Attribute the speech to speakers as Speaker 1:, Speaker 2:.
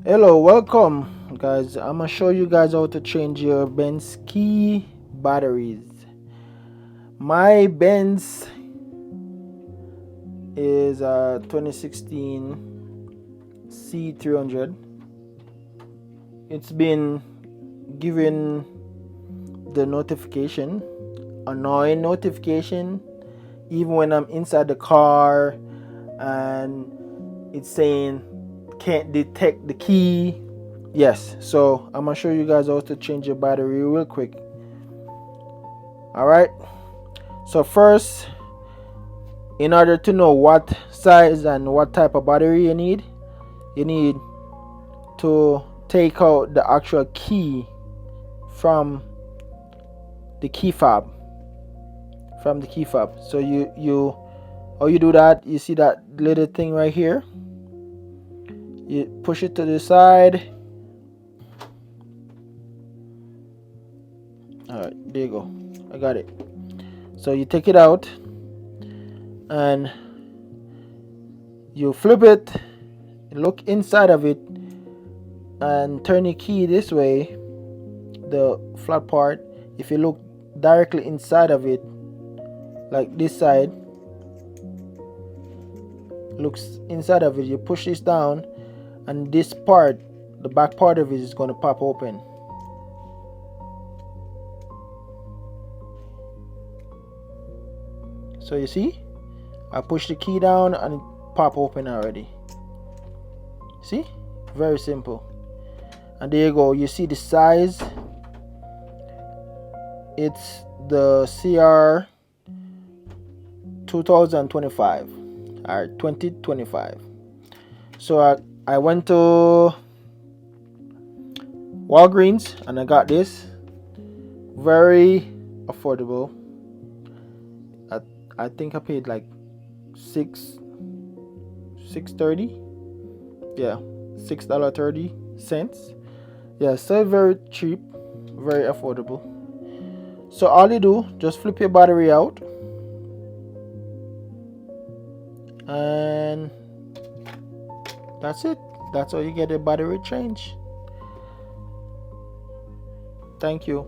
Speaker 1: Hello, welcome guys. I'm gonna show you guys how to change your Benz key batteries. My Benz is a 2016 C300. It's been given the notification, annoying notification, even when I'm inside the car and it's saying can't detect the key. Yes, so I'm gonna show you guys how to change your battery real quick. All right, so first, in order to know what size and what type of battery you need to take out the actual key from the key fob. So you how you do that, you see that little thing right here, you push it to the side. All right, there you go, I got it. So you take it out and you flip it, look inside of it, and turn the key this way, the flat part. If you look directly inside of it, like this side looks inside of it, you push this down and this part, the back part of it, is going to pop open. So you see, I push the key down and it pop open already. See, very simple. And there you go, you see the size, it's the CR 2025 or 2025. So I went to Walgreens and I got this, very affordable. I think I paid like $6.30. Yeah, $6.30. Yeah, so very cheap, very affordable. So all you do, just flip your battery out and that's it. That's how you get a battery change. Thank you.